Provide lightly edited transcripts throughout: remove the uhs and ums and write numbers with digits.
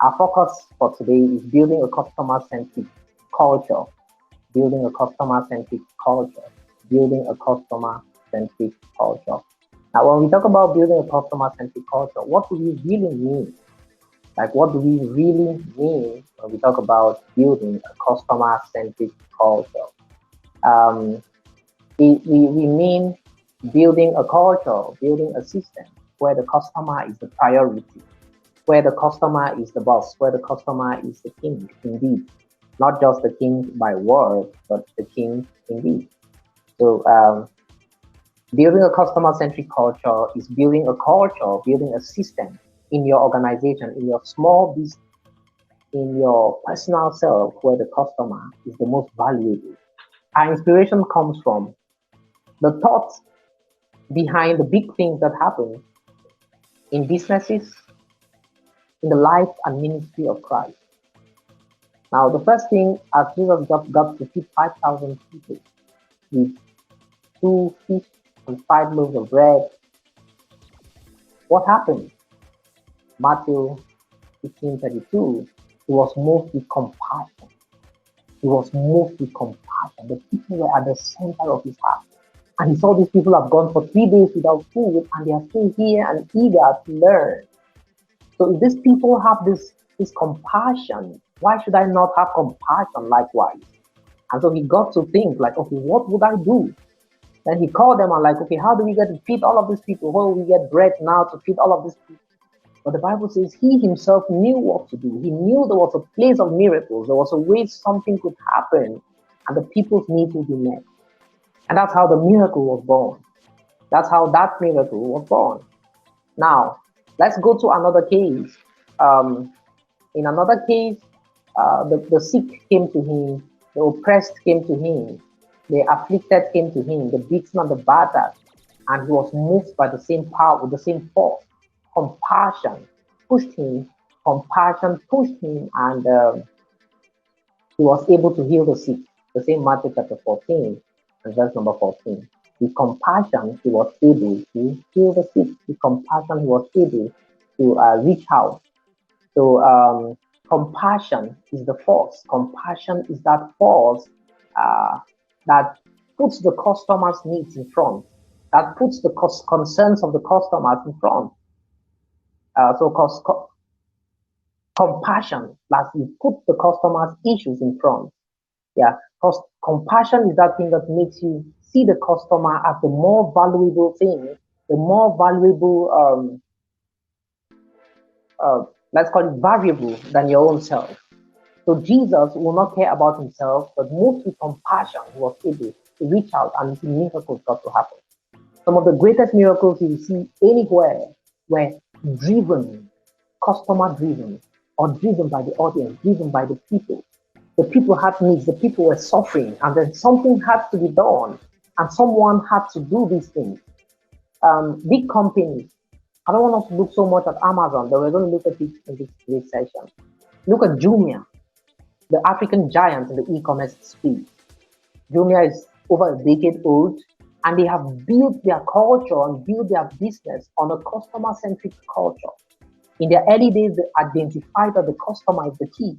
Our focus for today is building a customer-centric culture, building a customer-centric culture, building a customer-centric culture. Now, when we talk about building a customer-centric culture, what do we really mean? Like, what do we really mean when we talk about building a customer-centric culture? Um, we mean building a culture, building a system where the customer is the priority, where the customer is the boss, where the customer is the king, indeed. Not just the king by word, but the king indeed. So, building a customer-centric culture is building a culture, building a system in your organization, in your small business, in your personal self, where the customer is the most valuable. Our inspiration comes from the thoughts behind the big things that happen in businesses, in the life and ministry of Christ. Now, the first thing, as Jesus got to feed 5,000 people with 2 fish and 5 loaves of bread, what happened? Matthew 15:32, he was moved with compassion. He was moved with compassion. The people were at the center of his heart. And he saw these people have gone for 3 days without food, and they are still here and eager to learn. So if these people have this compassion, why should I not have compassion likewise? And so he got to think like, okay, what would I do? Then he called them and like, okay, how do we get to feed all of these people? Where will we get bread now to feed all of these people? But the Bible says he himself knew what to do. He knew there was a place of miracles. There was a way something could happen and the people's needs would be met. And that's how the miracle was born. That's how that miracle was born. Now, let's go to another case. In another case, the sick came to him, the oppressed came to him, the afflicted came to him, the beaten and the battered, and he was moved by the same power, with the same force. Compassion pushed him, and he was able to heal the sick. The same Matthew chapter 14 and verse number 14. With compassion, he was able to heal the sick. With compassion, he was able to reach out. So compassion is the force. Compassion is that force that puts the customer's needs in front, that puts the concerns of the customers in front. Compassion, that you put the customer's issues in front. Yeah, because compassion is that thing that makes you see the customer as the more valuable thing, the more valuable, let's call it variable than your own self. So Jesus will not care about himself, but moved with compassion, he was able to reach out and see miracles got to happen. Some of the greatest miracles you will see anywhere were driven, customer driven, or driven by the audience, driven by the people. The people had needs, the people were suffering, and then something had to be done, and someone had to do these things. Big companies, I don't want us to look so much at Amazon, but we're going to look at it in this session. Look at Jumia, the African giant in the e-commerce space. Jumia is over a decade old, and they have built their culture and built their business on a customer-centric culture. In their early days, they identified that the customer is the key.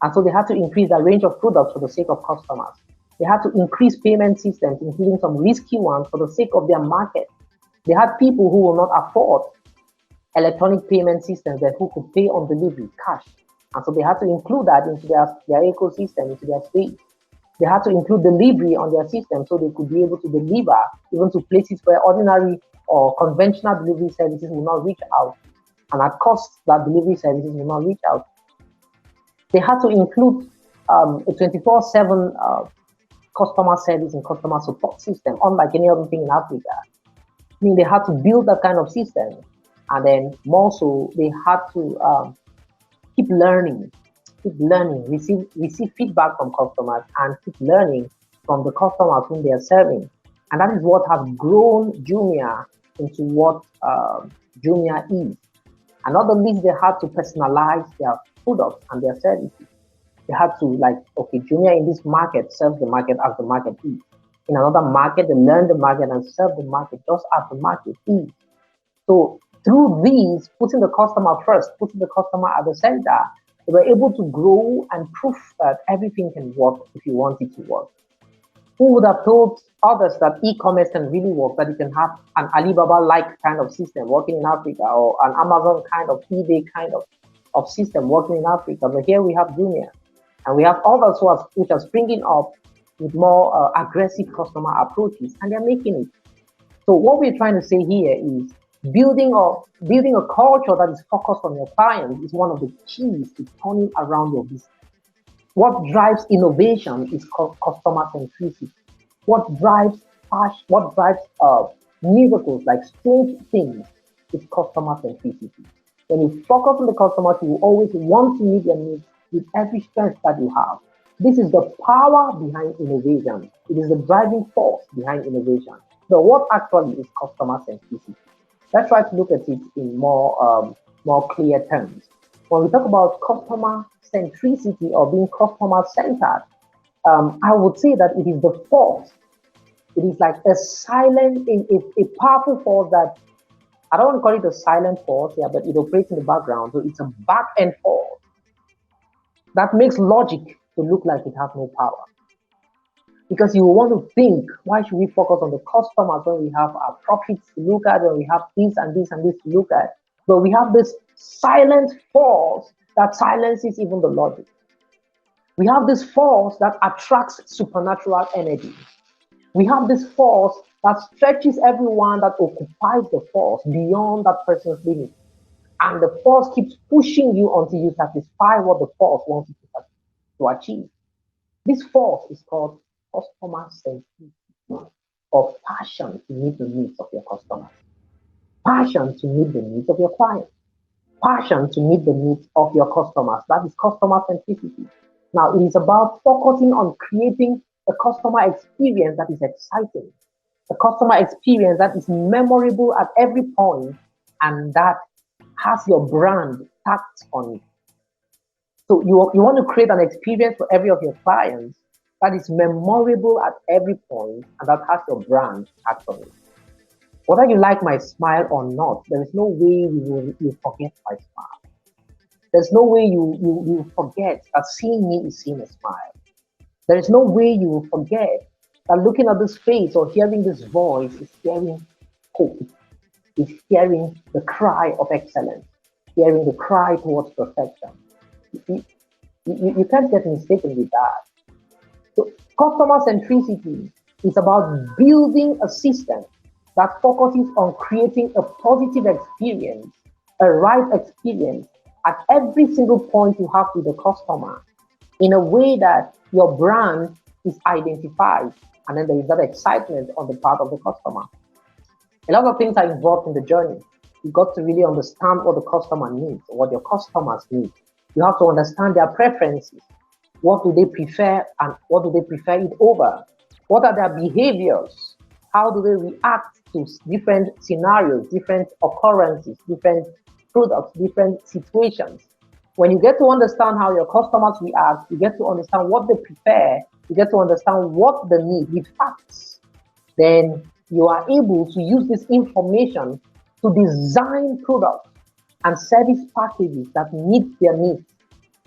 And so they had to increase the range of products for the sake of customers. They had to increase payment systems, including some risky ones for the sake of their market. They had people who will not afford electronic payment systems that who could pay on delivery, cash. And so they had to include that into their ecosystem, into their space. They had to include delivery on their system so they could be able to deliver even to places where ordinary or conventional delivery services will not reach out, and at costs that delivery services will not reach out. They had to include a 24/7 customer service and customer support system, unlike any other thing in Africa. I mean, they had to build that kind of system, and then more so, they had to keep learning, receive feedback from customers, and keep learning from the customers whom they are serving. And that is what has grown Jumia into what Jumia is. And not only they had to personalize their products and their services. They had to okay, Jumia in this market serves the market as the market is. In another market, they learn the market and serve the market just as the market is. So through these, putting the customer first, putting the customer at the center, They were able to grow and prove that everything can work if you want it to work. Who would have told others that e-commerce can really work, that you can have an Alibaba-like kind of system working in Africa, or an Amazon kind of eBay kind of system working in Africa? But here we have Jumia, and we have others which are springing up with more aggressive customer approaches, and they're making it. So what we're trying to say here is building a culture that is focused on your clients is one of the keys to turning around your business. What drives innovation is customer centricity. What drives miracles like strange things is customer centricity. When you focus on the customers, you will always want to meet their needs with every strength that you have. This is the power behind innovation. It is the driving force behind innovation. So what actually is customer centricity? Let's try to look at it in more clear terms. When we talk about customer centricity or being customer centered, I would say that it is the force. It is like a powerful force that I don't want to call it a silent force, yeah, but it operates in the background. So it's a back end force that makes logic to look like it has no power. Because you want to think, why should we focus on the customers when we have our profits to look at, when we have this and this and this to look at? But we have this silent force that silences even the logic. We have this force that attracts supernatural energy. We have this force that stretches everyone that occupies the force beyond that person's limit. And the force keeps pushing you until you satisfy what the force wants you to achieve. This force is called customer centricity, or passion to meet the needs of your customers, passion to meet the needs of your clients, passion to meet the needs of your customers. That is customer centricity. Now, it is about focusing on creating a customer experience that is exciting, a customer experience that is memorable at every point, and that has your brand tacked on it. So you want to create an experience for every of your clients that is memorable at every point and that has your brand tacked on it. Whether you like my smile or not, there is no way you forget my smile. There's no way you forget that seeing me is seeing a smile. There is no way you will forget that looking at this face or hearing this voice is hearing hope, is hearing the cry of excellence, hearing the cry towards perfection. You can't get mistaken with that. So customer centricity is about building a system that focuses on creating a positive experience, a right experience at every single point you have with the customer, in a way that your brand is identified, and then there is that excitement on the part of the customer. A lot of things are involved in the journey. You got to really understand what the customer needs, or what your customers need. You have to understand their preferences. What do they prefer and what do they prefer it over? What are their behaviors? How do they react to different scenarios, different occurrences, different products, different situations? When you get to understand how your customers react, you get to understand what they prefer, you get to understand what they need with facts, then you are able to use this information to design products and service packages that meet their needs.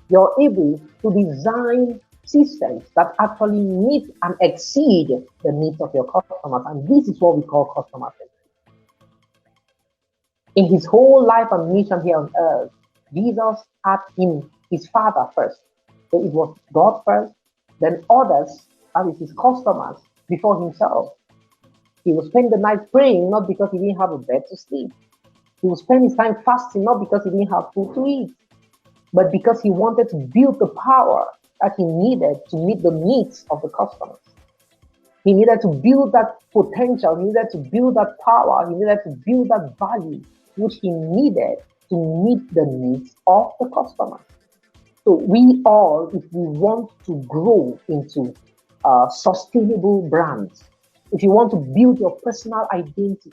You're able to design systems that actually meet and exceed the needs of your customers. And this is what we call customer-centric. In his whole life and mission here on earth, Jesus had his Father first. So it was God first, then others, that is his customers, before himself. He would spend the night praying, not because he didn't have a bed to sleep. He would spend his time fasting, not because he didn't have food to eat, but because he wanted to build the power that he needed to meet the needs of the customers. He needed to build that potential, he needed to build that power, he needed to build that value, which he needed to meet the needs of the customers. So we all, if we want to grow into sustainable brands, if you want to build your personal identity,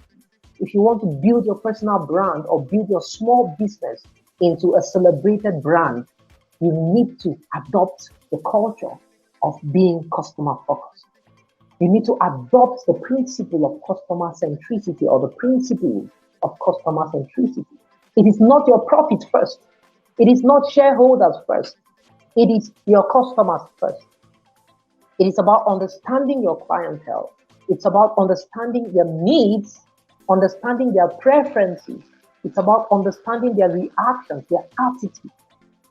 if you want to build your personal brand or build your small business into a celebrated brand, you need to adopt the culture of being customer focused. You need to adopt the principle of customer centricity or the principle of customer centricity. It is not your profit first. It is not shareholders first. It is your customers first. It is about understanding your clientele. It's about understanding their needs, understanding their preferences. It's about understanding their reactions, their attitude.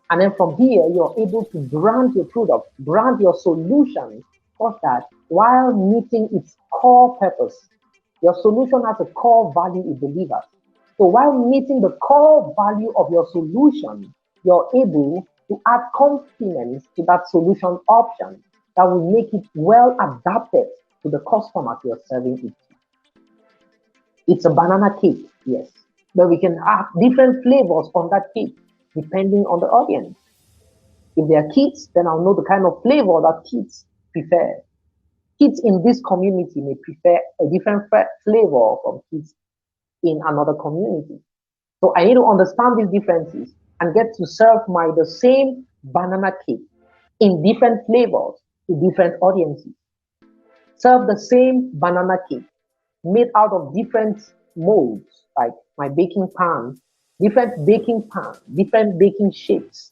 And then from here, you're able to brand your product, brand your solution, such that while meeting its core purpose, your solution has a core value it delivers. So while meeting the core value of your solution, you're able to add complements to that solution option that will make it well adapted to the customers you're serving it to. It's a banana cake, yes, but we can add different flavors on that cake depending on the audience. If they are kids, then I'll know the kind of flavor that kids prefer. Kids in this community may prefer a different flavor from kids in another community. So I need to understand these differences and get to serve the same banana cake in different flavors to different audiences. Serve the same banana cake made out of different molds, like my baking pan, different baking shapes,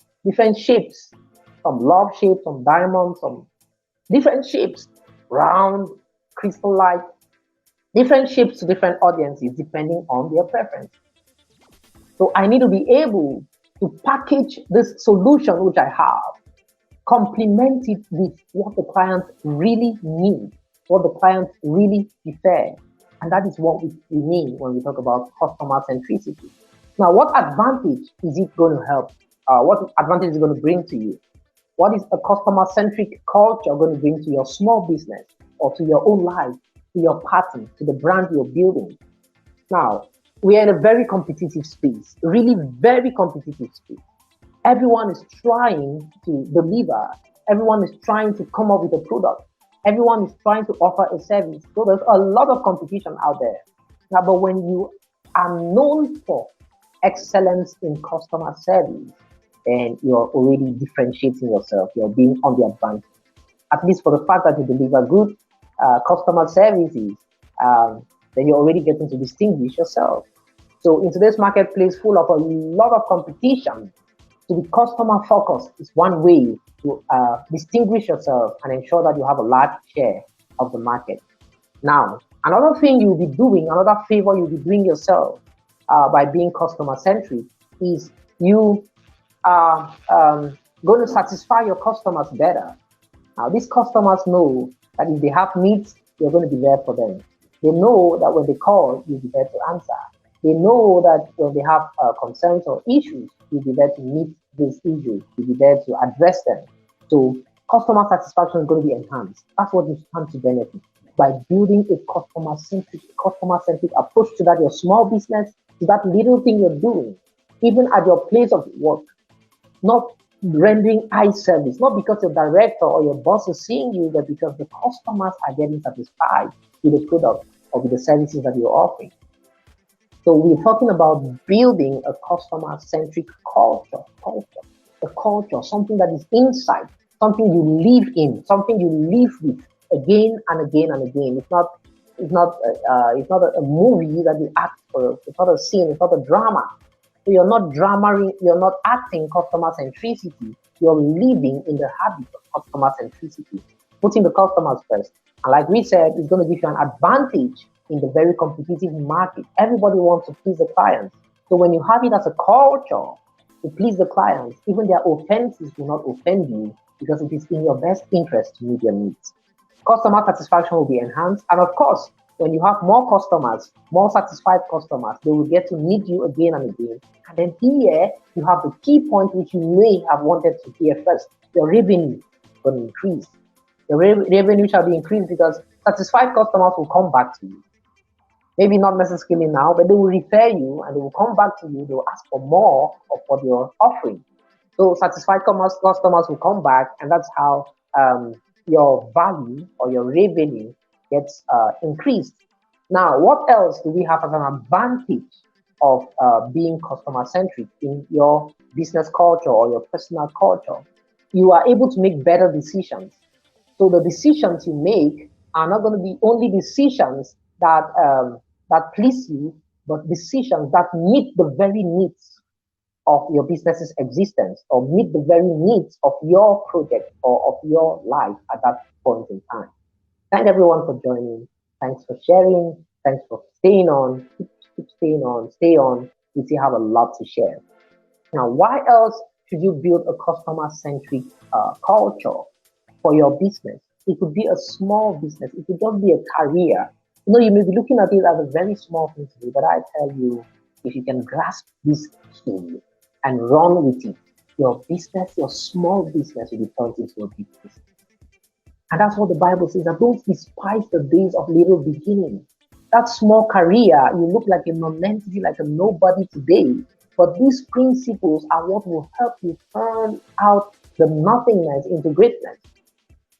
some love shapes, some diamonds, some different shapes, round, crystal-like, different shapes to different audiences depending on their preference. So I need to be able to package this solution which I have, complement it with what the client really needs, what the client really prefer. And that is what we mean when we talk about customer centricity. Now, what advantage is it going to help? What advantage is it going to bring to you? What is a customer-centric culture going to bring to your small business or to your own life, to your party, to the brand you're building? Now, we are in a very competitive space, really very competitive space. Everyone is trying to deliver. Everyone is trying to come up with a product. Everyone is trying to offer a service. So there's a lot of competition out there. Now, but when you are known for excellence in customer service, and you're already differentiating yourself, you're being on the advantage. At least for the fact that you deliver good customer services, then you're already getting to distinguish yourself. So in today's marketplace full of a lot of competition, to be customer focused is one way to distinguish yourself and ensure that you have a large share of the market. Now, another thing you'll be doing, another favor you'll be doing yourself by being customer centric is you are going to satisfy your customers better. Now, these customers know that if they have needs, you're going to be there for them. They know that when they call, you'll be there to answer. They know that when they have concerns or issues, you'll be there to meet these issues. You'll be there to address them. So customer satisfaction is going to be enhanced. That's what you stand to benefit by building a customer-centric approach to that your small business, to that little thing you're doing, even at your place of work. Not rendering eye service, not because your director or your boss is seeing you, but because the customers are getting satisfied with the product or with the services that you're offering. So we're talking about building a customer-centric culture, a culture, something that is inside, something you live in, something you live with again and again and again. It's not a movie that you act for. It's not a scene. It's not a drama. So you're not dramaing. You're not acting customer centricity. You're living in the habit of customer centricity, putting the customers first. And like we said, it's going to give you an advantage in the very competitive market. Everybody wants to please the clients. So when you have it as a culture to please the clients, even their offenses will not offend you because it is in your best interest to meet their needs. Customer satisfaction will be enhanced. And of course, when you have more customers, more satisfied customers, they will get to need you again and again. And then here, you have the key point which you may have wanted to hear first. Your revenue will increase. Your revenue shall be increased because satisfied customers will come back to you. Maybe not necessarily now, but they will refer you and they will come back to you. They will ask for more of what you're offering. So satisfied customers will come back, and that's how your value or your revenue gets increased. Now, what else do we have as an advantage of being customer-centric in your business culture or your personal culture? You are able to make better decisions. So the decisions you make are not going to be only decisions that please you, but decisions that meet the very needs of your business's existence or meet the very needs of your project or of your life at that point in time. Thank everyone for joining. Thanks for sharing. Thanks for staying on. Keep staying on. Stay on. We still have a lot to share. Now, why else should you build a customer-centric culture for your business? It could be a small business. It could just be a career. You may be looking at it as a very small thing to do, but I tell you, if you can grasp this key and run with it, your business, your small business will be turned into a big business. And that's what the Bible says, that don't despise the days of little beginnings. That small career, you look like a non-entity, like a nobody today. But these principles are what will help you turn out the nothingness into greatness.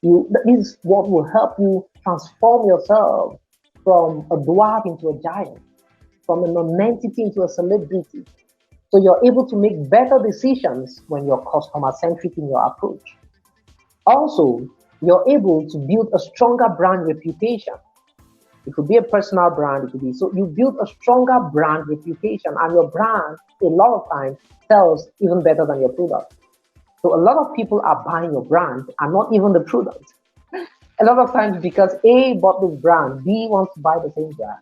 This is what will help you transform yourself from a dwarf into a giant, from a non-entity into a celebrity. So you're able to make better decisions when you're customer-centric in your approach. Also, you're able to build a stronger brand reputation. It could be a personal brand, it could be, so you build a stronger brand reputation, and your brand a lot of times sells even better than your product. So a lot of people are buying your brand and not even the product. A lot of times because A bought this brand, B wants to buy the same brand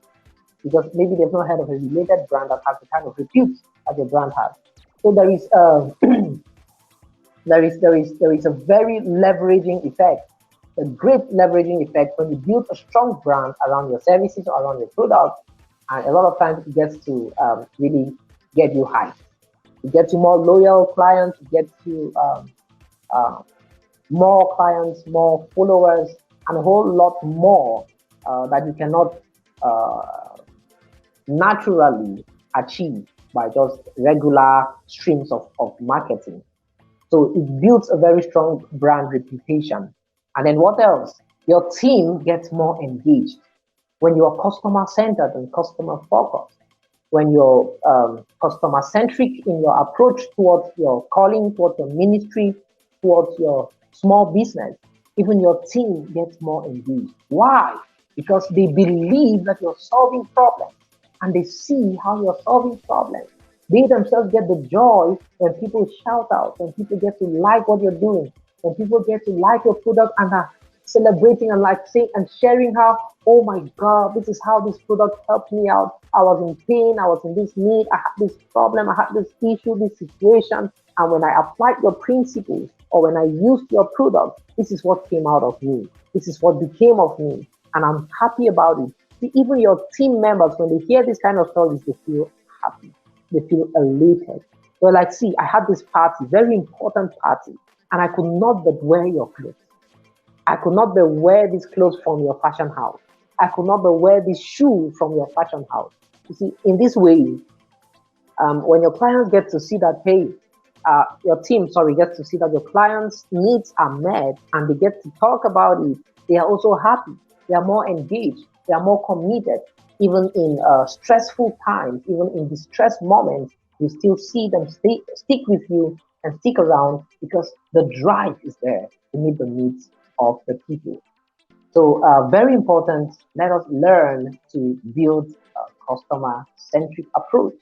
because maybe they've not heard of a related brand that has the kind of repute that your brand has. So there is a very leveraging effect, a great leveraging effect when you build a strong brand around your services or around your product, and a lot of times it gets to really get you high. It gets you more loyal clients, it gets you more clients, more followers, and a whole lot more that you cannot naturally achieve by just regular streams of marketing. So it builds a very strong brand reputation. And then what else? Your team gets more engaged. When you are customer-centered and customer-focused, when you're customer-centric in your approach towards your calling, towards your ministry, towards your small business, even your team gets more engaged. Why? Because they believe that you're solving problems and they see how you're solving problems. They themselves get the joy when people shout out, when people get to like what you're doing, when people get to like your product and are celebrating and like saying and sharing how, oh my God, this is how this product helped me out. I was in pain, I was in this need, I had this problem, I had this issue, this situation. And when I applied your principles or when I used your product, this is what came out of me. This is what became of me. And I'm happy about it. See, even your team members, when they hear this kind of stories, they feel happy. They feel elated. They're like, see, I had this party, very important party, and I could not but wear your clothes. I could not but wear these clothes from your fashion house. I could not but wear this shoe from your fashion house. You see, in this way, when your clients get to see that, hey, your team, gets to see that your clients' needs are met and they get to talk about it, they are also happy. They are more engaged. They are more committed. Even in stressful times, even in distressed moments, you still see them stick with you and stick around because the drive is there to meet the needs of the people. So very important, let us learn to build a customer-centric approach.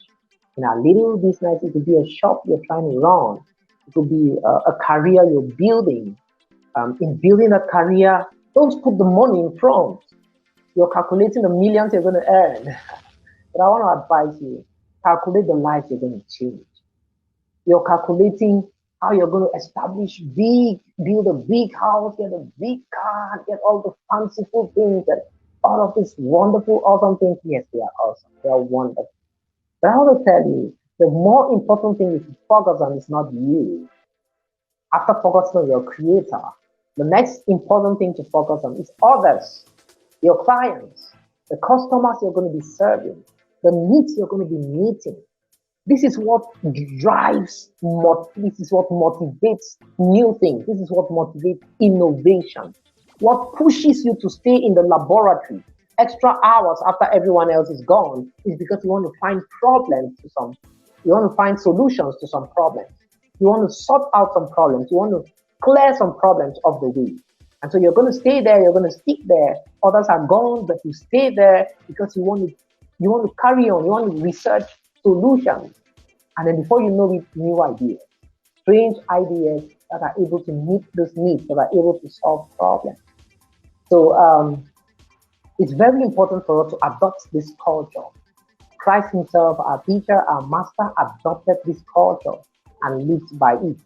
In a little business, it could be a shop you're trying to run. It could be a career you're building. In building a career, don't put the money in front. You're calculating the millions you're going to earn. But I want to advise you, calculate the lives you're going to change. You're calculating how you're going to establish build a big house, get a big car, get all the fanciful things and all of these wonderful, awesome things. Yes, they are awesome. They are wonderful. But I want to tell you, the more important thing is to focus on is not you. After focusing on your creator, the next important thing to focus on is others, your clients, the customers you're going to be serving, the needs you're going to be meeting. This is what drives, this is what motivates new things. This is what motivates innovation. What pushes you to stay in the laboratory extra hours after everyone else is gone is because you want to find you want to find solutions to some problems. You want to sort out some problems. You want to clear some problems off the way. And so you're going to stay there. You're going to stick there. Others are gone, but you stay there because you want to carry on. You want to research solutions. And then before you know it, new ideas, strange ideas that are able to meet those needs, that are able to solve problems. So it's very important for us to adopt this culture. Christ himself, our teacher, our master, adopted this culture and lived by it.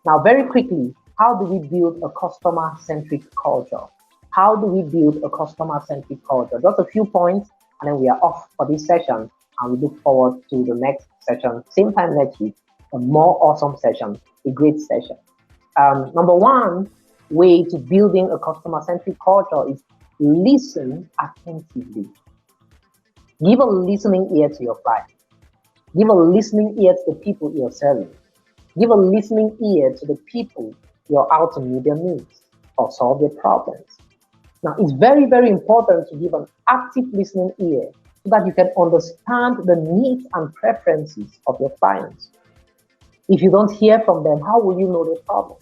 Now, very quickly, how do we build a customer-centric culture? How do we build a customer-centric culture? Just a few points, and then we are off for this session, and we look forward to the next session, same time next week, a more awesome session, a great session. Number one way to building a customer-centric culture is listen attentively. Give a listening ear to your client. Give a listening ear to the people you're serving. Give a listening ear to the people you're out to meet their needs or solve their problems. Now, it's very, very important to give an active listening ear so that you can understand the needs and preferences of your clients. If you don't hear from them, how will you know their problem?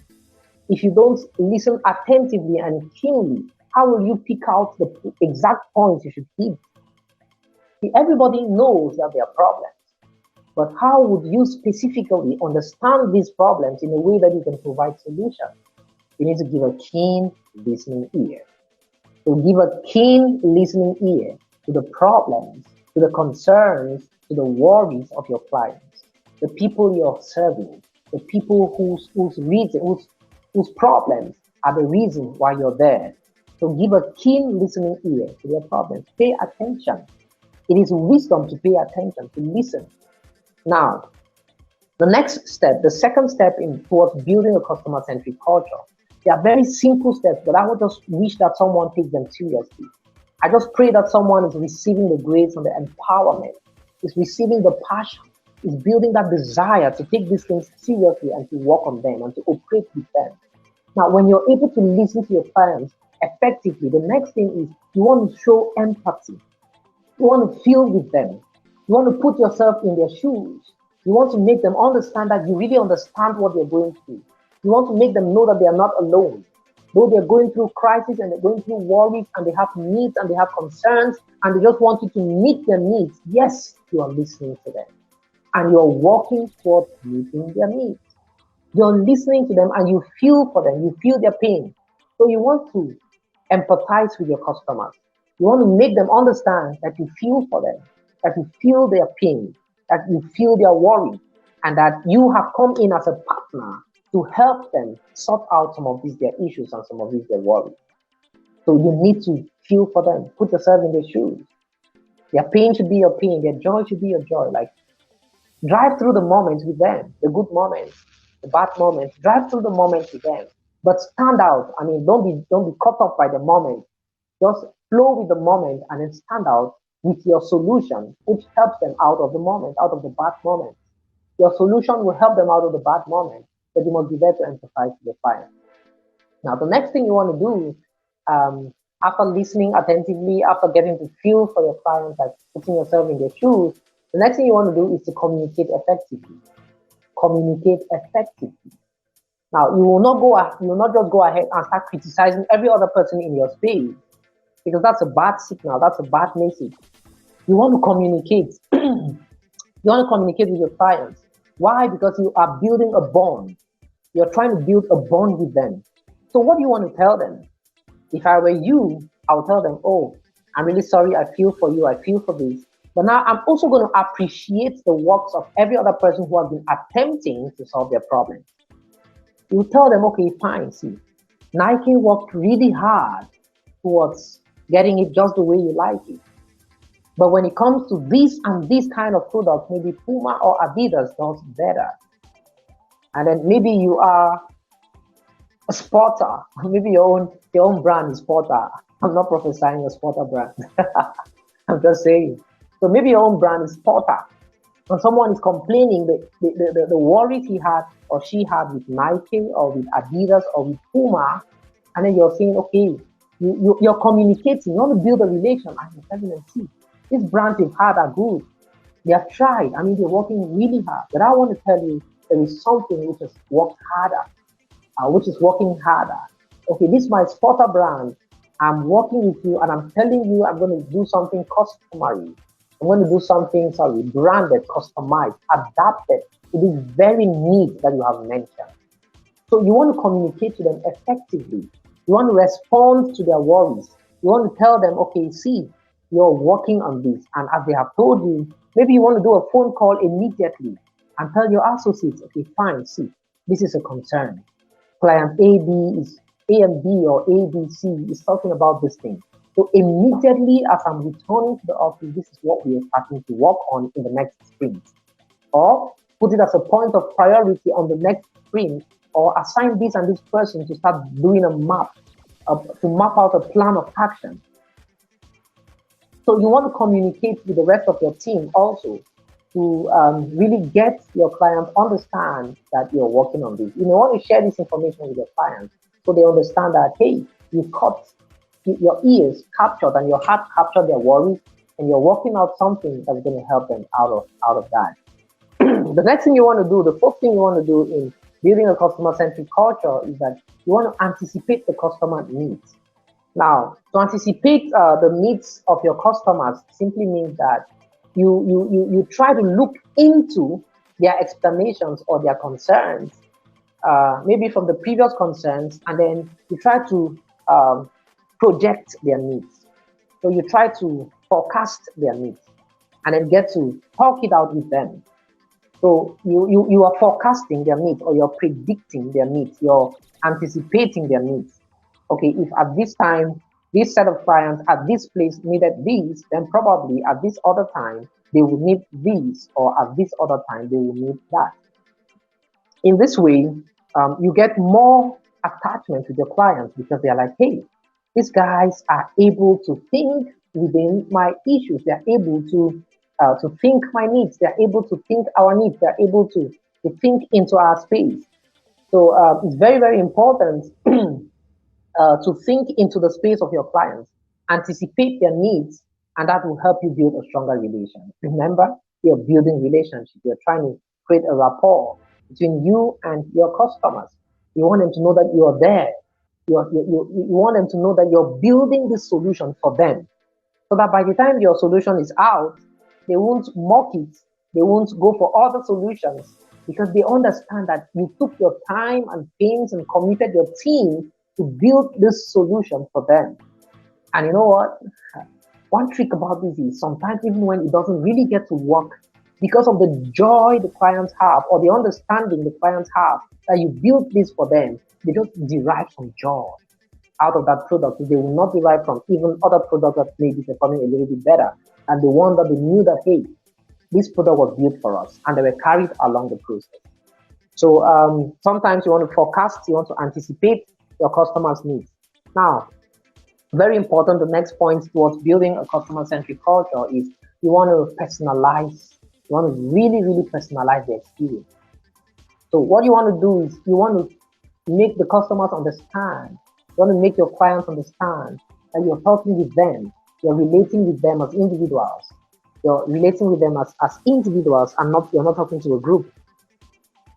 If you don't listen attentively and keenly, how will you pick out the exact points you should hit? Everybody knows that there are problems, but how would you specifically understand these problems in a way that you can provide solutions? You need to give a keen listening ear. So give a keen listening ear to the problems, to the concerns, to the worries of your clients, the people you're serving, the people whose problems are the reason why you're there. So give a keen listening ear to their problems. Pay attention. It is wisdom to pay attention, to listen. Now, the next step, the second step towards building a customer-centric culture, they are very simple steps, but I would just wish that someone takes them seriously. I just pray that someone is receiving the grace and the empowerment, is receiving the passion, is building that desire to take these things seriously and to work on them and to operate with them. Now, when you're able to listen to your clients effectively, the next thing is you want to show empathy. You want to feel with them. You want to put yourself in their shoes. You want to make them understand that you really understand what they're going through. You want to make them know that they are not alone. Though they're going through crisis and they're going through worries and they have needs and they have concerns and they just want you to meet their needs. Yes, you are listening to them. And you're working towards meeting their needs. You're listening to them and you feel for them. You feel their pain. So you want to empathize with your customers. You want to make them understand that you feel for them, that you feel their pain, that you feel their worry, and that you have come in as a partner to help them sort out some of these their issues and some of these their worries. So you need to feel for them, put yourself in their shoes. Their pain should be your pain, their joy should be your joy. Like, drive through the moments with them, the good moments, the bad moments. Drive through the moments with them, but stand out. I mean, don't be caught up by the moment. Just flow with the moment and then stand out with your solution, which helps them out of the moment, out of the bad moment. Your solution will help them out of the bad moment, but you must be there to empathize with the client. Now, the next thing you want to do, after listening attentively, after getting to feel for your clients, like putting yourself in their shoes, the next thing you want to do is to communicate effectively. Communicate effectively. Now, you will not just go ahead and start criticizing every other person in your space, because that's a bad signal, that's a bad message. You want to communicate. You want to communicate with your clients. Why? Because you are building a bond. You're trying to build a bond with them. So what do you want to tell them? If I were you, I would tell them, oh, I'm really sorry, I feel for you, I feel for this. But now I'm also going to appreciate the works of every other person who has been attempting to solve their problem. You tell them, okay, fine, see, Nike worked really hard towards getting it just the way you like it. But when it comes to this and this kind of product, maybe Puma or Adidas does better. And then maybe you are a sporter. Maybe your own brand is sporter. I'm not prophesying a sporter brand. I'm just saying. So maybe your own brand is sporter. And someone is complaining the worries he had or she had with Nike or with Adidas or with Puma. And then you're saying, okay, you're communicating. You want to build a relation. And you're telling them, see, these brands you've had are good. They have tried. I mean, they're working really hard. But I want to tell you, there is something which has worked harder, which is working harder. Okay, this is my sporter brand. I'm working with you and I'm telling you I'm going to do something customary. I'm going to do something, sorry, branded, customized, adapted to this very need that you have mentioned. So you want to communicate to them effectively. You want to respond to their worries. You want to tell them, okay, see, you're working on this. And as they have told you, maybe you want to do a phone call immediately and tell your associates, okay, fine, see, this is a concern. Client A and B or A, B, C is talking about this thing. So immediately as I'm returning to the office, this is what we are starting to work on in the next sprint. Or put it as a point of priority on the next sprint, or assign this and this person to start doing a map, to map out a plan of action. So you want to communicate with the rest of your team also to really get your clients understand that you're working on this. You may want to share this information with your clients so they understand that, hey, you caught your ears captured and your heart captured their worries, and you're working out something that's going to help them out of that. The next thing you want to do, the fourth thing you want to do in building a customer-centric culture is that you want to anticipate the customer needs. Now, to anticipate the needs of your customers simply means that you try to look into their explanations or their concerns, maybe from the previous concerns, and then you try to project their needs. So you try to forecast their needs and then get to talk it out with them. So you are forecasting their needs, or you're predicting their needs, you're anticipating their needs. Okay, if at this time, this set of clients at this place needed these, then probably at this other time, they will need these, or at this other time, they will need that. In this way, you get more attachment with your clients because they're like, hey, these guys are able to think within my issues. They're able to think my needs. They're able to think our needs. They're able to think into our space. So it's very, very important to think into the space of your clients, anticipate their needs, and that will help you build a stronger relation. Remember, you're building relationship. You're trying to create a rapport between you and your customers. You want them to know that you're there. You want them to know that you're building this solution for them, so that by the time your solution is out, they won't mock it. They won't go for other solutions because they understand that you took your time and pains and committed your team to build this solution for them. And you know what? One trick about this is sometimes even when it doesn't really get to work, because of the joy the clients have or the understanding the clients have that you built this for them, they just derive some joy out of that product. They will not derive from even other products that may be performing a little bit better. And the one that they knew that, hey, this product was built for us, and they were carried along the process. So sometimes you want to forecast, you want to anticipate your customers' needs. Now, very important, the next point towards building a customer-centric culture is you want to personalize, you want to really, really personalize the experience. So what you want to do is you want to make the customers understand, you want to make your clients understand that you're talking with them, you're relating with them as individuals, you're relating with them as individuals, and you're not talking to a group,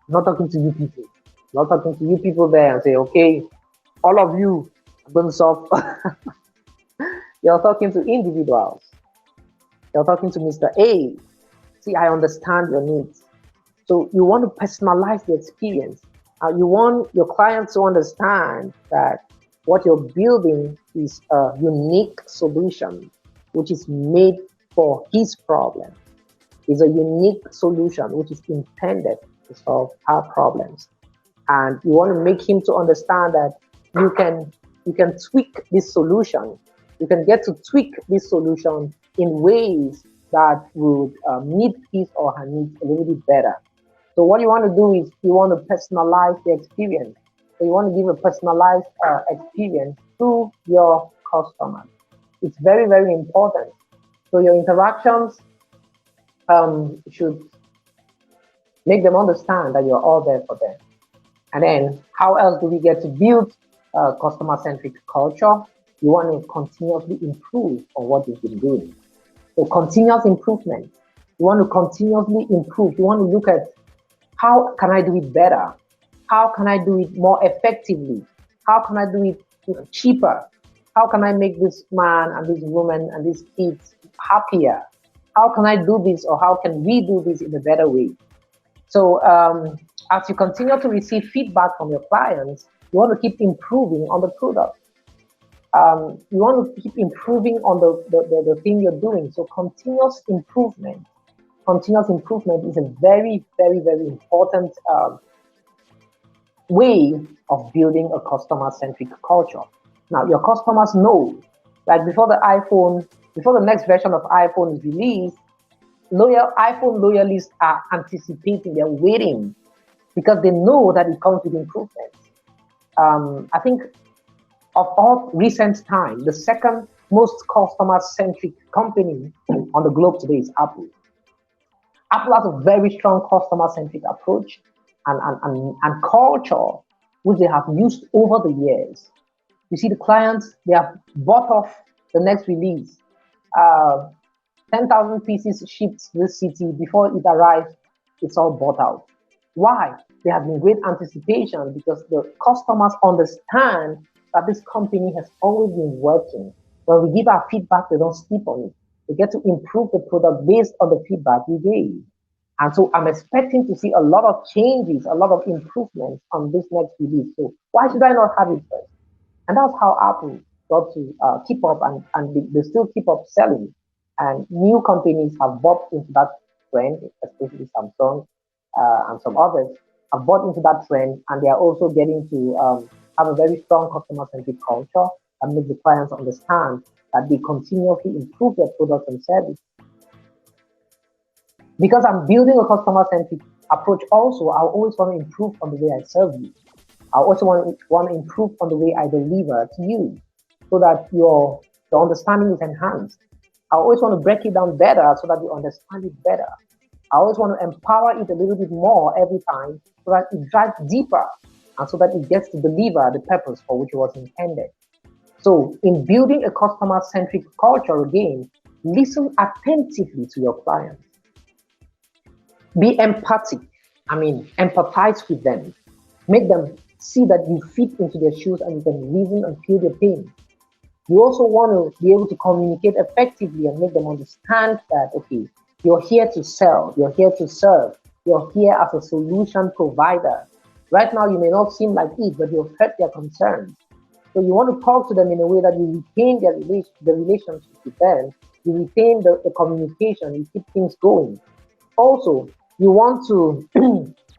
not talking to you people, not talking to you people there and say, okay, all of you are going to solve. You're talking to individuals. You're talking to Mr. A. See, I understand your needs. So you want to personalize the experience. You want your clients to understand that what you're building is a unique solution, which is made for his problem. It's a unique solution, which is intended to solve our problems. And you want to make him to understand that you can tweak this solution. You can get to tweak this solution in ways that would meet his or her needs a little bit better. So what you want to do is you want to personalize the experience. So you want to give a personalized experience to your customers. It's very, very important. So your interactions should make them understand that you're all there for them. And then how else do we get to build a customer-centric culture? You want to continuously improve on what you've been doing. So continuous improvement. You want to continuously improve. You want to look at how can I do it better? How can I do it more effectively? How can I do it cheaper? How can I make this man and this woman and these kids happier? How can I do this, or how can we do this in a better way? So as you continue to receive feedback from your clients, you want to keep improving on the product. You want to keep improving on the thing you're doing. So continuous improvement is a very, very, very important way of building a customer-centric culture. Now, your customers know that before the next version of iPhone is released, iPhone loyalists are anticipating, they're waiting because they know that it comes with improvements. I think of all recent time, the second most customer-centric company on the globe today is Apple. Apple has a very strong customer-centric approach and culture, which they have used over the years. You see, the clients, they have bought off the next release. 10,000 pieces shipped to this city. Before it arrives, it's all bought out. Why? There has been great anticipation because the customers understand that this company has always been working. When we give our feedback, they don't sleep on it. They get to improve the product based on the feedback we gave. And so I'm expecting to see a lot of changes, a lot of improvements on this next release. So why should I not have it first? And that's how Apple got to keep up, and they still keep up selling. And new companies have bought into that trend, especially Samsung and some others have bought into that trend, and they are also getting to have a very strong customer-centric culture and make the clients understand that they continuously improve their products and service. Because I'm building a customer-centric approach also, I always want to improve on the way I serve you. I also want to improve on the way I deliver to you so that your understanding is enhanced. I always want to break it down better so that you understand it better. I always want to empower it a little bit more every time so that it drives deeper and so that it gets to deliver the purpose for which it was intended. So in building a customer-centric culture, again, listen attentively to your clients. Be empathic. Empathize with them. Make them see that you fit into their shoes and you can reason and feel their pain. You also want to be able to communicate effectively and make them understand that, okay, you're here to sell, you're here to serve, you're here as a solution provider. Right now, you may not seem like it, but you've heard their concerns. So you want to talk to them in a way that you retain the relationship with them, you retain the communication, you keep things going. Also, you want to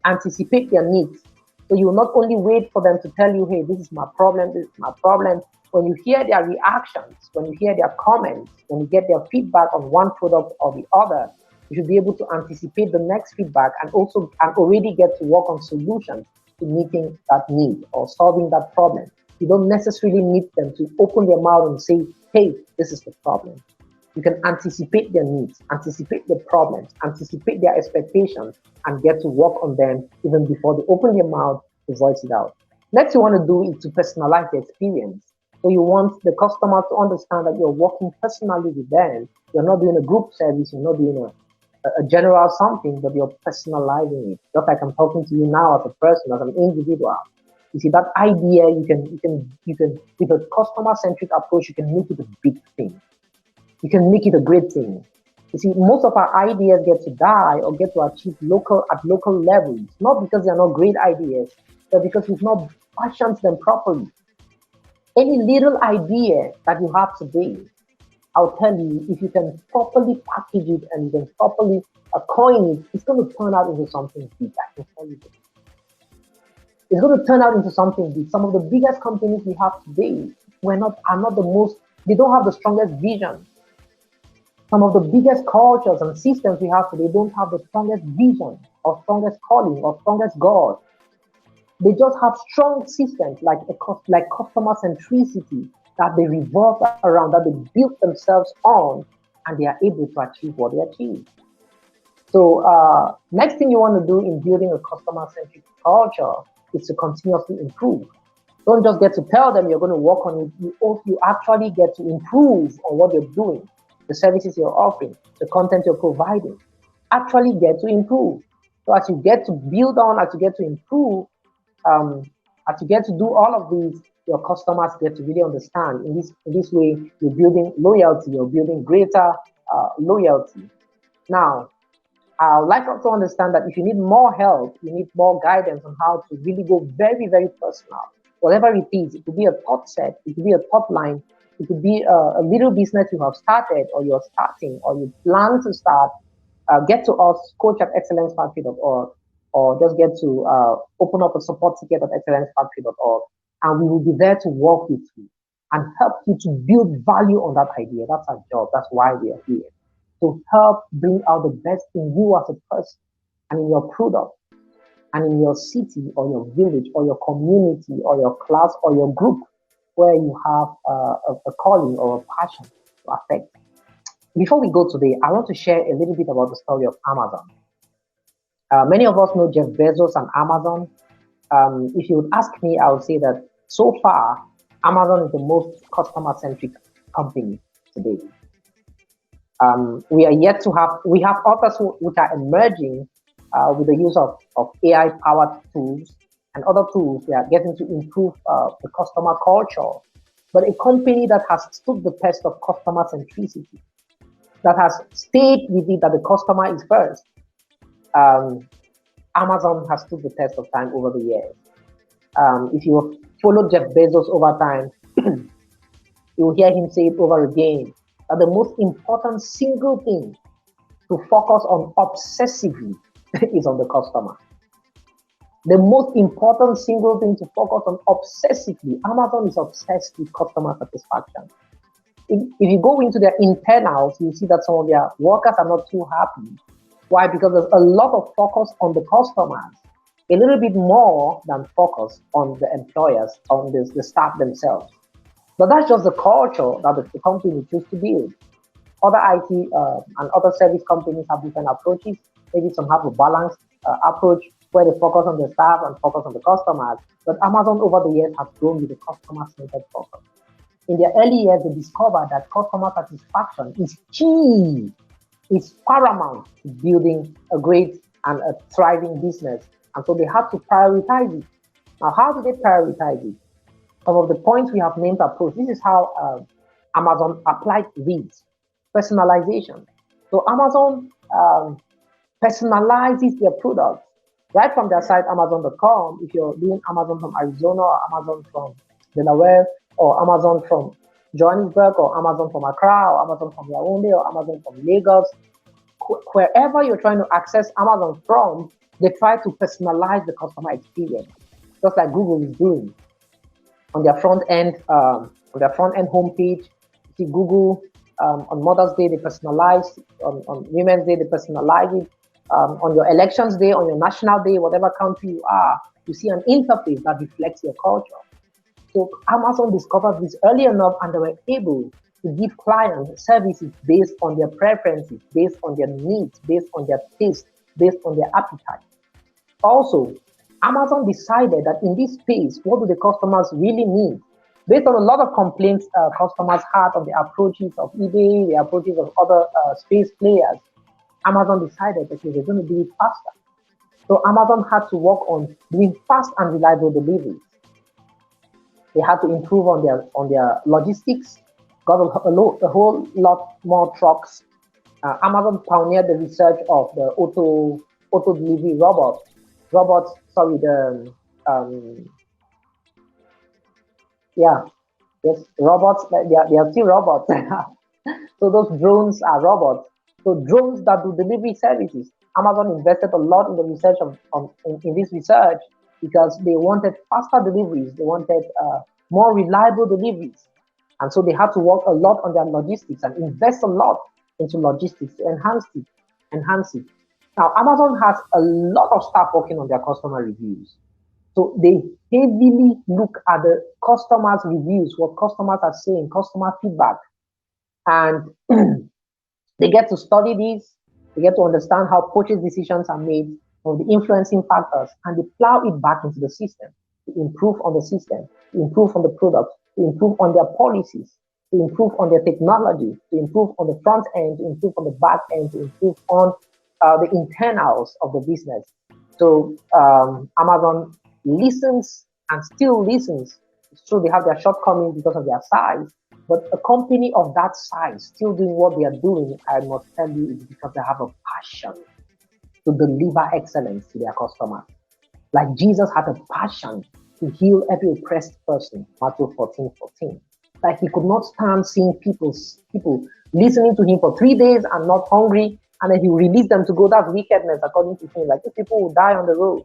anticipate their needs. So you will not only wait for them to tell you, hey, this is my problem, this is my problem. When you hear their reactions, when you hear their comments, when you get their feedback on one product or the other, you should be able to anticipate the next feedback and already get to work on solutions to meeting that need or solving that problem. You don't necessarily need them to open their mouth and say, hey, this is the problem. You can anticipate their needs, anticipate their problems, anticipate their expectations, and get to work on them even before they open their mouth to voice it out. Next, you want to do is to personalize the experience. So you want the customer to understand that you're working personally with them. You're not doing a group service, you're not doing a general something, but you're personalizing it. Just like I'm talking to you now as a person, as an individual. You see, that idea, you can, with a customer-centric approach, you can make it a big thing. You can make it a great thing. You see, most of our ideas get to die or get to achieve at local levels, not because they're not great ideas, but because we've not fashioned them properly. Any little idea that you have today, I'll tell you, if you can properly package it and you can properly coin it, it's going to turn out into something big. I can tell you this. It's going to turn out into something big. Some of the biggest companies we have today they don't have the strongest vision. Some of the biggest cultures and systems we have today don't have the strongest vision or strongest calling or strongest God. They just have strong systems like customer centricity that they revolve around, that they build themselves on, and they are able to achieve what they achieve. So next thing you want to do in building a customer-centric culture is to continuously improve. Don't just get to tell them you're going to work on it. You actually get to improve on what you're doing, the services you're offering, the content you're providing. Actually get to improve. So as you get to build on, as you get to improve, as you get to do all of these, your customers get to really understand. In this way, you're building loyalty, you're building greater loyalty. Now, I would like us to understand that if you need more help, you need more guidance on how to really go very, very personal. Whatever it is, it could be a thought set, it could be a thought line, it could be a little business you have started or you're starting or you plan to start. Get to us, coach at excellencefactory.org, or just get to open up a support ticket at excellencefactory.org, and we will be there to work with you and help you to build value on that idea. That's our job. That's why we are here, to help bring out the best in you as a person and in your product and in your city or your village or your community or your class or your group where you have a calling or a passion to affect. Before we go today, I want to share a little bit about the story of Amazon. Many of us know Jeff Bezos and Amazon. If you would ask me, I would say that so far, Amazon is the most customer-centric company today. We are yet to we have others which are emerging with the use of AI-powered tools and other tools. They are getting to improve the customer culture. But a company that has stood the test of customer centricity, that has stayed with it that the customer is first, Amazon has stood the test of time over the years. If you have followed Jeff Bezos over time, you will hear him say it over again, that the most important single thing to focus on obsessively is on the customer. The most important single thing to focus on obsessively, Amazon is obsessed with customer satisfaction. If you go into their internals, you see that some of their workers are not too happy. Why? Because there's a lot of focus on the customers, a little bit more than focus on the employers, on the staff themselves. But that's just the culture that the company choose to build. Other IT and other service companies have different approaches. Maybe some have a balanced approach where they focus on the staff and focus on the customers. But Amazon over the years has grown with a customer-centered focus. In their early years, they discovered that customer satisfaction is key, is paramount to building a great and a thriving business. And so they had to prioritize it. Now, how do they prioritize it? Some of the points we have named approach. This is how Amazon applied reads, personalization. So Amazon personalizes their products right from their site, Amazon.com. If you're doing Amazon from Arizona or Amazon from Delaware or Amazon from Johannesburg or Amazon from Accra or Amazon from Yaoundé or Amazon from Lagos, wherever you're trying to access Amazon from, they try to personalize the customer experience, just like Google is doing on their front end homepage. You see Google on Mother's Day, they personalize. On Women's Day, they personalize it. On your elections day, on your national day, whatever country you are, you see an interface that reflects your culture. So Amazon discovered this early enough, and they were able to give clients services based on their preferences, based on their needs, based on their taste, based on their appetite. Also, Amazon decided that in this space, what do the customers really need? Based on a lot of complaints customers had on the approaches of eBay, the approaches of other space players, Amazon decided that they're going to do it faster. So Amazon had to work on doing fast and reliable deliveries. They had to improve on their logistics, got a whole lot more trucks. Amazon pioneered the research of the auto delivery robots. Robots, they are still robots. So those drones are robots. So drones that do delivery services. Amazon invested a lot in the research in this research because they wanted faster deliveries. They wanted more reliable deliveries. And so they had to work a lot on their logistics and invest a lot into logistics to enhance it. Now, Amazon has a lot of staff working on their customer reviews. So they heavily look at the customers' reviews, what customers are saying, customer feedback. And they get to study this, they get to understand how purchase decisions are made, of the influencing factors, and they plow it back into the system to improve on the system, to improve on the product, to improve on their policies, to improve on their technology, to improve on the front end, to improve on the back end, to improve on the internals of the business. So Amazon listens and still listens. It's true they have their shortcomings because of their size, But a company of that size still doing what they are doing, I must tell you, is because they have a passion to deliver excellence to their customers. Like Jesus had a passion to heal every oppressed person, Matthew 14:14. Like he could not stand seeing people listening to him for 3 days and not hungry, and then he released them to go. That's wickedness, according to him. Like, these people will die on the road.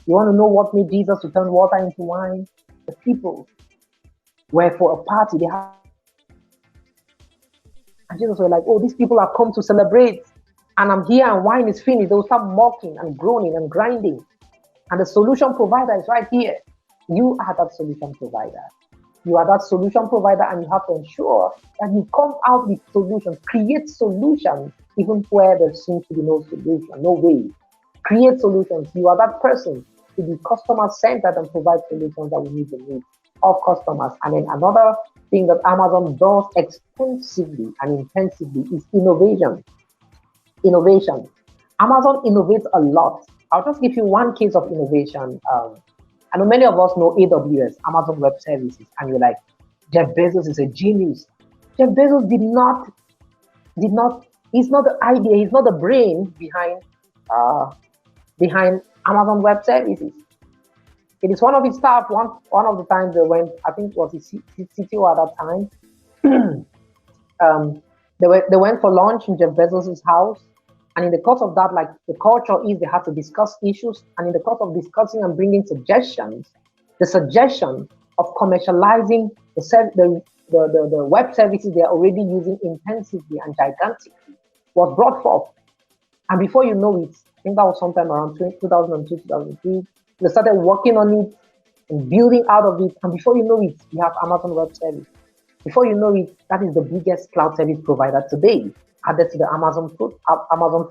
You want to know what made Jesus to turn water into wine? The people were for a party. They had, and Jesus was like, oh, these people have come to celebrate, and I'm here and wine is finished. They will start mocking and groaning and grinding. And the solution provider is right here. You are that solution provider. You are that solution provider, and you have to ensure that you come out with solutions, create solutions, even where there seems to be no solution, no way. Create solutions. You are that person to be customer-centered and provide solutions that will meet the needs of customers. And then another thing that Amazon does extensively and intensively is innovation. Innovation. Amazon innovates a lot. I'll just give you one case of innovation. I know many of us know AWS, Amazon Web Services, and you're like, Jeff Bezos is a genius. Jeff Bezos he's not the idea, he's not the brain behind Amazon Web Services. It is one of his staff. One of the times they went, I think it was his CTO at that time. They went for lunch in Jeff Bezos' house. And in the course of that, like, the culture is they have to discuss issues. And in the course of discussing and bringing suggestions, the suggestion of commercializing the web services they are already using intensively and gigantically was brought forth. And before you know it, I think that was sometime around 2002, 2003, they started working on it and building out of it. And before you know it, you have Amazon Web Service. Before you know it, that is the biggest cloud service provider today, added to the Amazon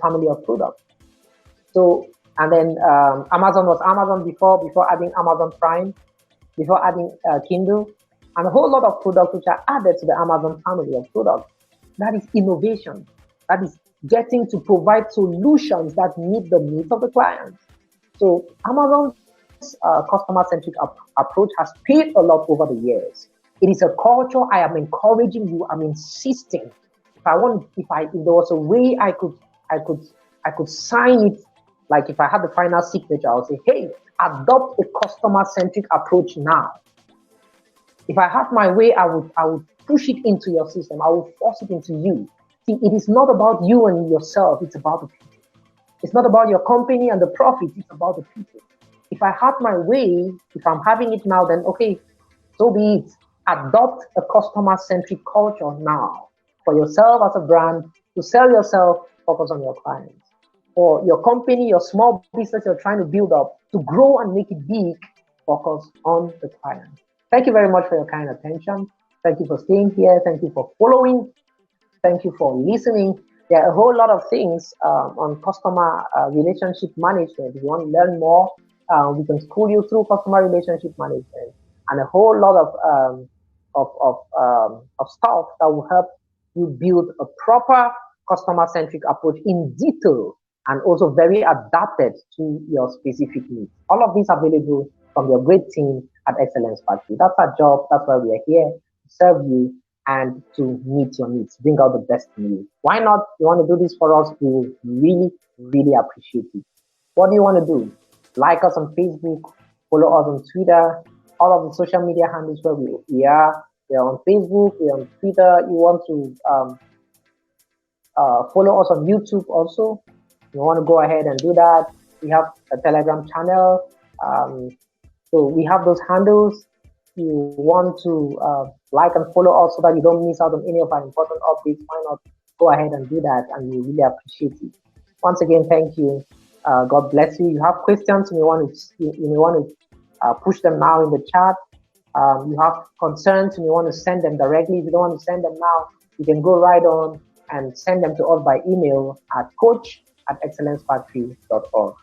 family of products. So, and then Amazon was Amazon before adding Amazon Prime, before adding Kindle, and a whole lot of products which are added to the Amazon family of products. That is innovation. That is getting to provide solutions that meet the needs of the clients. So Amazon's customer-centric approach has paid a lot over the years. It is a culture. I am encouraging you. I'm insisting. If there was a way I could sign it, like if I had the final signature, I would say, hey, adopt a customer-centric approach now. If I have my way, I would push it into your system. I will force it into you. See, it is not about you and yourself. It's about the people. It's not about your company and the profit. It's about the people. If I had my way, if I'm having it now, then okay, so be it. Adopt a customer-centric culture now. For yourself as a brand, to sell yourself, focus on your clients. For your company, your small business you're trying to build up, to grow and make it big, focus on the client. Thank you very much for your kind attention. Thank you for staying here. Thank you for following. Thank you for listening. There are a whole lot of things on customer relationship management. If you want to learn more, we can school you through customer relationship management, and a whole lot of stuff that will help you build a proper customer-centric approach in detail and also very adapted to your specific needs. All of these are available from your great team at Excellence Factory. That's our job. That's why we are here, to serve you and to meet your needs, bring out the best in you. Why not? You want to do this for us? We will really, really appreciate it. What do you want to do? Like us on Facebook, follow us on Twitter, all of the social media handles where we are. We are on Facebook, we are on Twitter. You want to follow us on YouTube also. You want to go ahead and do that. We have a Telegram channel. So we have those handles. You want to like and follow us so that you don't miss out on any of our important updates. Why not go ahead and do that? And we really appreciate it. Once again, thank you. God bless you. You have questions, you may want to push them now in the chat. You have concerns, you may want to send them directly. If you don't want to send them now, you can go right on and send them to us by email at coach@excellencefactory.org.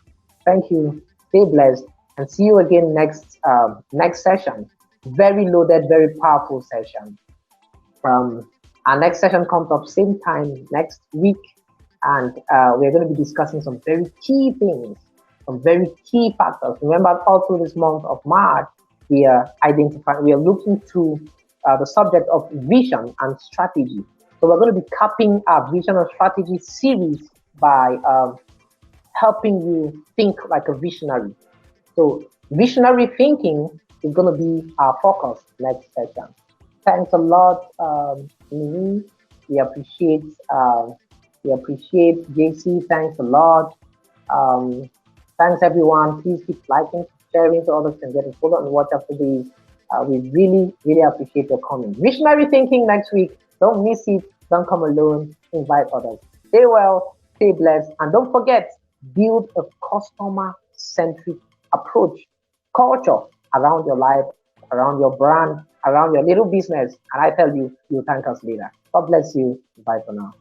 Thank you. Stay blessed, and see you again next session. Very loaded, very powerful session. Our next session comes up same time next week, and we're going to be discussing some very key things, some very key factors. Remember, all through this month of March, we are looking through the subject of vision and strategy. So we're going to be capping our vision and strategy series by helping you think like a visionary. So visionary thinking is going to be our focus next session. Thanks a lot, Mimi. We appreciate JC. Thanks a lot. Um, Thanks everyone. Please keep liking, sharing so others can get a follow and watch after these. We really, really appreciate your comment. Visionary thinking next week. Don't miss it. Don't come alone. Invite others. Stay well, stay blessed, and don't forget, build a customer-centric approach, culture around your life, around your brand, around your little business. And I tell you, you'll thank us later. God bless you. Bye for now.